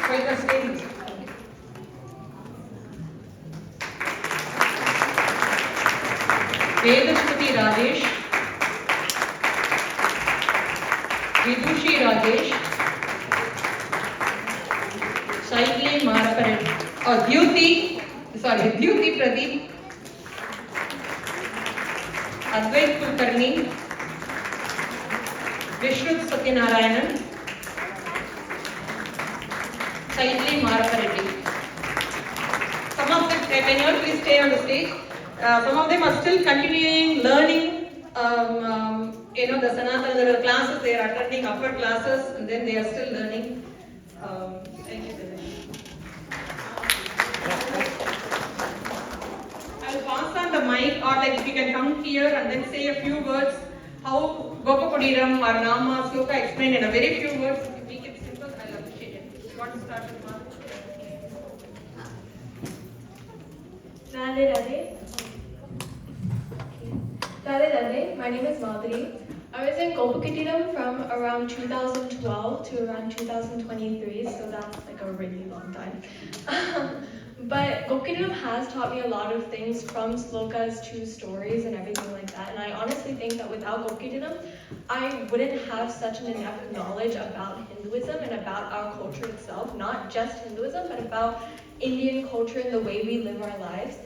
Pavitra, stay. Vedashruti Rajesh, Vidushi Rajesh, Shailini Maraparan, Dyuti Pradeep, Advait Kulkarni, Vishrut Satyanarayanan, Shailini Maraparan. Some of them, can you all please stay on the stage? Some of them are still continuing learning, the Sanatana classes, they are attending upper classes and then they are still learning. Thank you. I'll pass on the mic, or like if you can come here and then say a few words, how Gopakuteeram or Nama Sloka explained in a very few words. If you make it simple, I'll appreciate it. You want to start with Mara? Radhe, my name is Madhuri. I was in Gopakuteeram from around 2012 to around 2023, so that's like a really long time. But Gopakuteeram has taught me a lot of things, from slokas to stories and everything like that. And I honestly think that without Gopakuteeram, I wouldn't have such an in-depth knowledge about Hinduism and about our culture itself, not just Hinduism, but about Indian culture and the way we live our lives.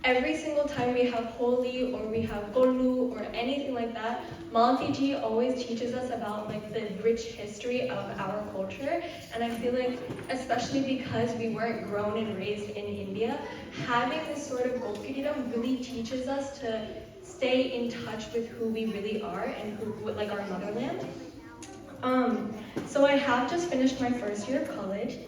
Every single time we have Holi or we have Gollu or anything like that, Malati ji always teaches us about like the rich history of our culture. And I feel like, especially because we weren't grown and raised in India, having this sort of Gopakuteeram really teaches us to stay in touch with who we really are and who, like, our motherland. So I have just finished my first year of college.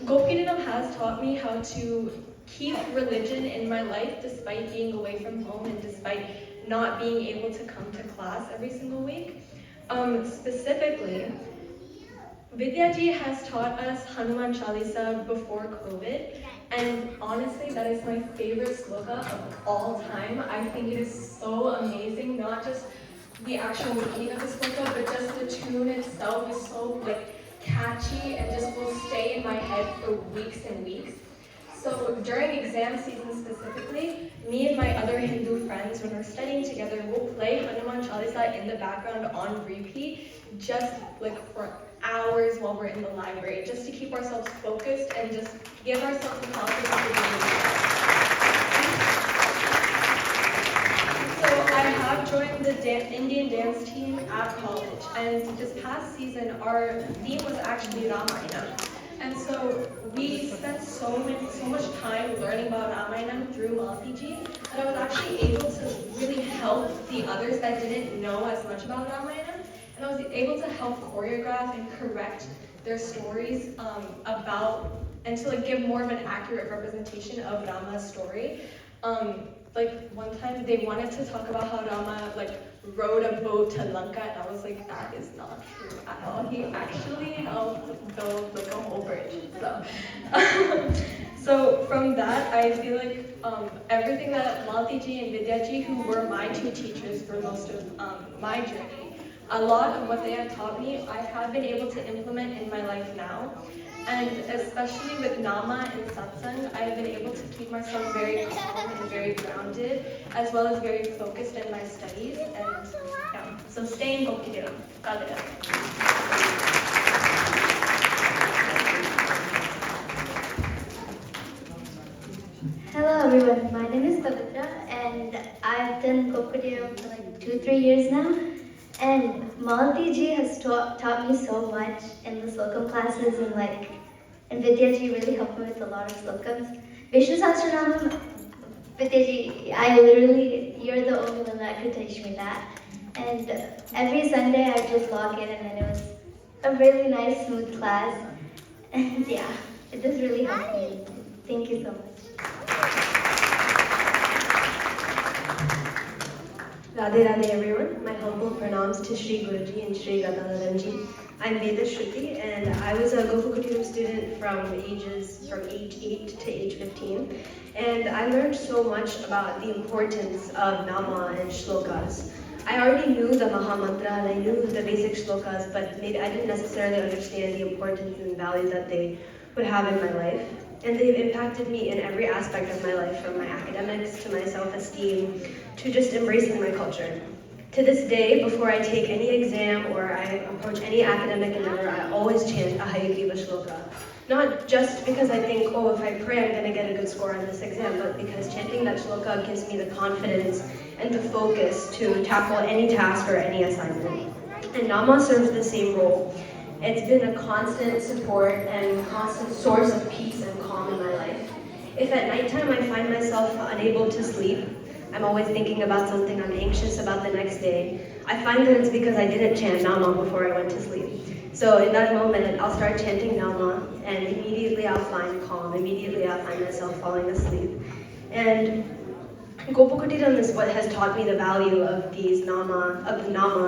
Gopakuteeram has taught me how to keep religion in my life despite being away from home and despite not being able to come to class every single week. Specifically, Vidyaji has taught us Hanuman Chalisa before COVID, and honestly, that is my favorite sloka of all time. I think it is so amazing, not just the actual meaning of the sloka, but just the tune itself is so catchy and just will stay in my head for weeks and weeks. So during exam season specifically, me and my other Hindu friends, when we're studying together, we'll play Hanuman Chalisa in the background on repeat, just for hours while we're in the library, just to keep ourselves focused and just give ourselves the confidence to do it. So I have joined the Indian dance team at college, and this past season our theme was actually Ramayana. And so we spent so much time learning about Ramayana through Malati ji that I was actually able to really help the others that didn't know as much about Ramayana. And I was able to help choreograph and correct their stories and to give more of an accurate representation of Rama's story. One time they wanted to talk about how Rama rowed a boat to Lanka, and I was like, that is not true at all. He actually built a whole bridge. So from that, I feel like everything that Malati ji and Vidya ji, who were my two teachers for most of my journey, a lot of what they have taught me, I have been able to implement in my life now. And especially with Nama and Satsang, I have been able to keep myself very calm and very grounded, as well as very focused in my studies. And yeah, so stay in Gopakuteeram. Hello everyone, my name is Pavitra and I've done Gopakuteeram for 2-3 years now. And Malati ji has taught me so much in the slokam classes, and Vidya ji really helped me with a lot of slokams. Vishnu Sahasranamam, Vidya ji, you're the only one that could teach me that. And every Sunday I just log in, and then it was a really nice, smooth class. And yeah, it just really helped me. Thank you so much. Radhe Radhe everyone. My humble pranams to Shri Guruji and Shri Gadanaranji. I'm Vedashruti, and I was a Gopakuteeram student from age 8 to age 15. And I learned so much about the importance of Nama and Shlokas. I already knew the Maha Mantra and I knew the basic shlokas, but maybe I didn't necessarily understand the importance and value that they would have in my life. And they've impacted me in every aspect of my life, from my academics to my self-esteem to just embracing my culture. To this day, before I take any exam or I approach any academic endeavor, I always chant a Hayagriva shloka. Not just because I think, oh, if I pray, I'm going to get a good score on this exam, but because chanting that shloka gives me the confidence and the focus to tackle any task or any assignment. And Nama serves the same role. It's been a constant support and constant source of peace and calm in my life. If at nighttime I find myself unable to sleep, I'm always thinking about something, I'm anxious about the next day, I find that it's because I didn't chant Nama before I went to sleep. So in that moment, I'll start chanting Nama, and immediately I'll find calm, immediately I'll find myself falling asleep. And Gopakuteeram is what has taught me the value of these Nama,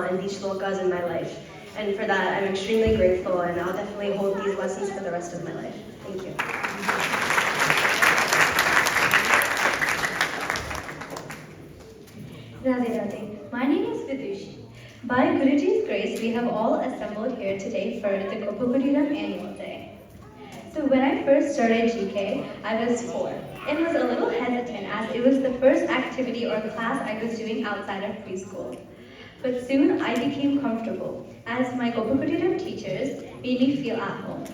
and these shlokas in my life. And for that, I'm extremely grateful, and I'll definitely hold these lessons for the rest of my life. Thank you. Radhe Radhe. My name is Vidushi. By Guruji's grace, we have all assembled here today for the Gopakuteeram Annual Day. So when I first started GK, I was 4 and was a little hesitant as it was the first activity or class I was doing outside of preschool. But soon I became comfortable as my Gopakuteeram teachers made me feel at home.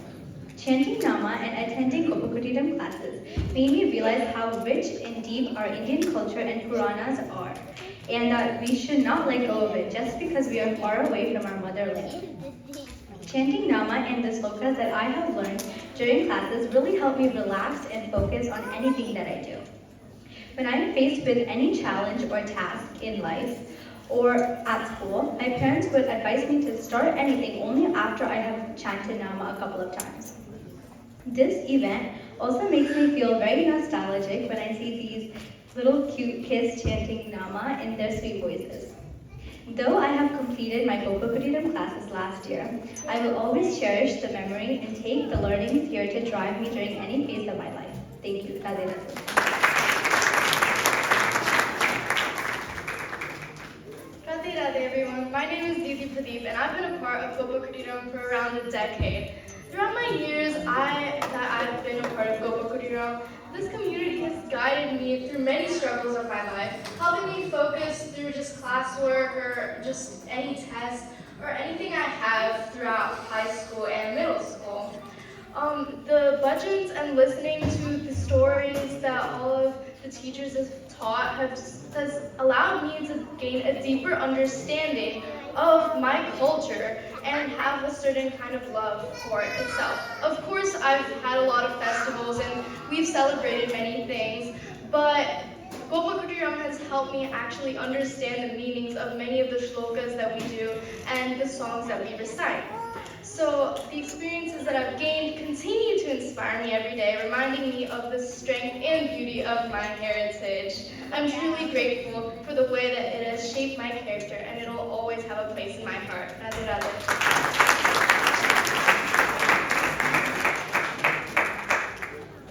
Chanting Nama and attending Gopakuteeram classes made me realize how rich and deep our Indian culture and Puranas are, and that we should not let go of it just because we are far away from our motherland. Chanting Nama and the slokas that I have learned during classes really help me relax and focus on anything that I do. When I am faced with any challenge or task in life or at school, my parents would advise me to start anything only after I have chanted Nama a couple of times. This event also makes me feel very nostalgic when I see these little cute kids chanting Nama in their sweet voices. Though I have completed my Gopakuteeram classes last year, I will always cherish the memory and take the learnings here to drive me during any phase of my life. Thank you. Radhe Radhe. Radhe Radhe everyone, my name is Didi Pradeep and I've been a part of Gopakuteeram for around a decade. Throughout my years that I've been a part of Gopakuteeram, this community has guided me through many struggles of my life, helping me focus through just classwork or just any test or anything I have throughout high school and middle school. The bhajans and listening to the stories that all of the teachers have taught has allowed me to gain a deeper understanding of my culture and have a certain kind of love for it itself. Of course, I've had a lot of festivals and we've celebrated many things, but Gopakuteeram has helped me actually understand the meanings of many of the shlokas that we do and the songs that we recite. So the experiences that I've gained continue to inspire me every day, reminding me of the strength and beauty of my heritage. I'm truly grateful for the way that it has shaped my character, and it'll always have a place in my heart. Radhe Radhe.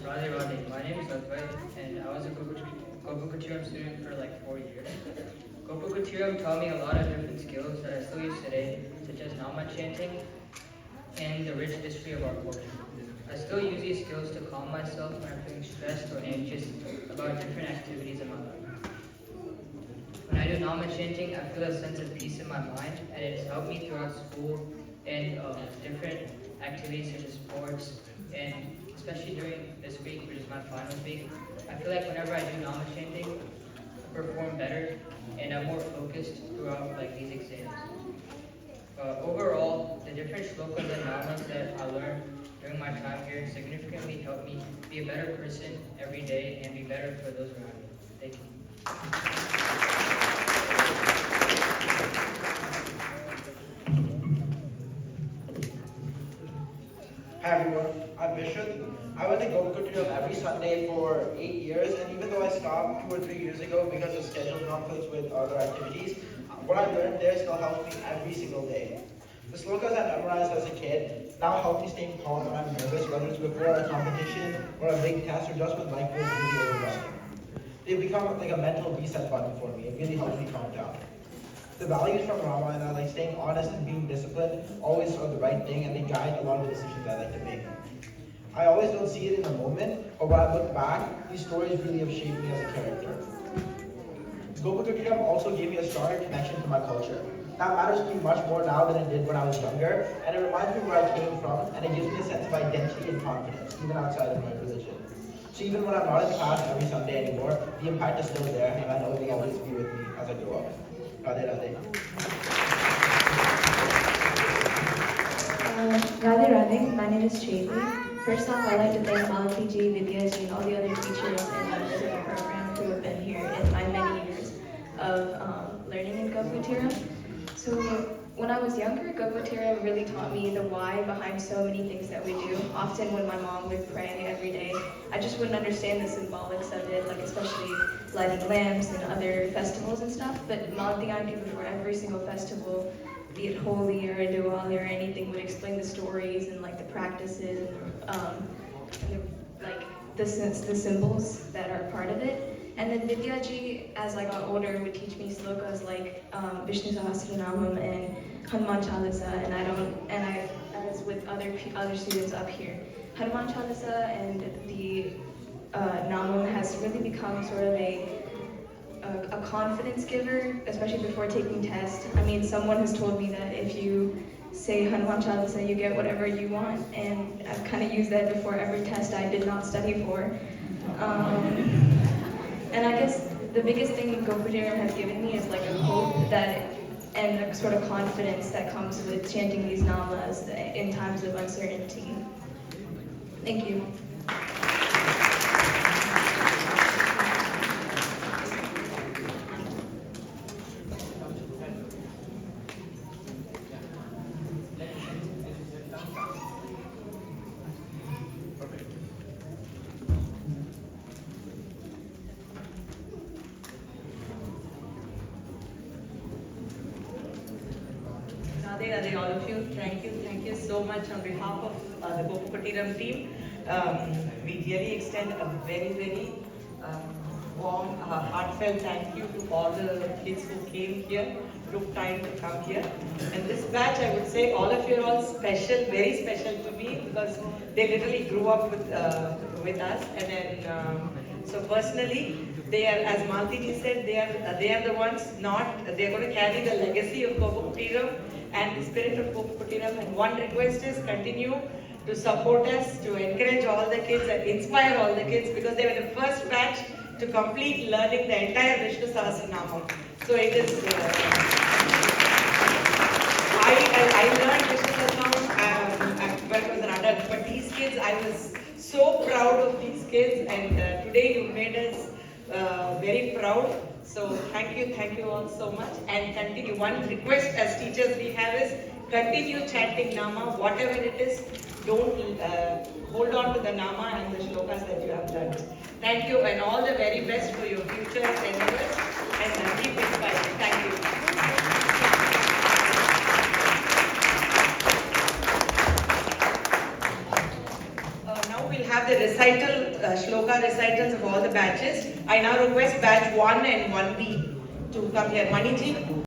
Radhe Radhe. My name is Advait, and I was a Gopakuteeram student for like 4 years. Gopakuteeram taught me a lot of different skills that I still use today, such as Nama chanting and the rich history of our culture. I still use these skills to calm myself when I'm feeling stressed or anxious about different activities in my life. When I do Nama chanting, I feel a sense of peace in my mind, and it has helped me throughout school and different activities such as sports, and especially during this week, which is my final week. I feel like whenever I do Nama chanting, I perform better and I'm more focused throughout these exams. Overall, the different shlokas and namas that I learned during my time here significantly helped me be a better person every day and be better for those around me. Thank you. Hi everyone, I'm Vishal. I went to Gopakuteeram every Sunday for 8 years, and even though I stopped 2 or 3 years ago because of schedule conflicts with other activities, what I learned there still helps me every single day. The slokas I memorized as a kid now help me stay calm when I'm nervous, whether it's before a competition or a big test or just when life feels really overwhelming. They become like a mental reset button for me. It really helps me calm down. The values from Ramayana, like staying honest and being disciplined, always are the right thing, and they guide a lot of the decisions I like to make. I always don't see it in the moment, but when I look back, these stories really have shaped me as a character. Gopakuteeram also gave me a stronger connection to my culture. That matters to me much more now than it did when I was younger, and it reminds me where I came from, and it gives me a sense of identity and confidence, even outside of my religion. So even when I'm not in class every Sunday anymore, the impact is still there, and I know it will always be with me as I grow up. Radhe Radhe. Radhe Radhe, my name is Chaitli. First off, I'd like to thank Malati ji, Vidya ji, and all the other teachers and members of the program who have been here in my many years of learning in Gopakuteeram. So when I was younger, Gopakuteeram really taught me the why behind so many things that we do. Often when my mom would pray every day, I just wouldn't understand the symbolics of it, like especially lighting lamps and other festivals and stuff. But Malati auntie before every single festival, be it Holi or a Diwali or anything, would explain the stories and like the practices and the symbols that are part of it. And then Vidyaji, as I got older, would teach me slokas like Vishnu Sahasranamam and Hanuman Chalisa, and I was with other students up here. Hanuman Chalisa and the Namam has really become sort of a confidence giver, especially before taking tests. I mean, someone has told me that if you say Hanuman Chalisa, you get whatever you want, and I've kind of used that before every test I did not study for. And I guess the biggest thing Gopakuteeram has given me is like a hope and a sort of confidence that comes with chanting these namas in times of uncertainty. Thank you. Radhe Radhe, all of you. Thank you so much on behalf of the Gopakuteeram team. We really extend a very warm, heartfelt thank you to all the kids who came here, took time to come here. And this batch, I would say, all of you are all special, very special to me because they literally grew up with us. And then, so personally, they are, as Malti ji said, they are the ones they're going to carry the legacy of Gopakuteeram and the spirit of Gopakuteeram. And one request is continue to support us, to encourage all the kids and inspire all the kids because they were the first batch to complete learning the entire Vishnu Sahasranamam. So it is, I learned Vishnu Sahasranamam when I was an adult, but these kids, I was so proud of these kids, and today you made us very proud. So thank you all so much, and continue. One request as teachers we have is continue chanting Nama, whatever it is. Don't hold on to the Nama and the shlokas that you have learned. Thank you, and all the very best for your future endeavors, and keep inspiring. Thank you. Now we'll have the recital, shloka recitals of all the batches. I now request batch 1 and 1B to come here. Maniji.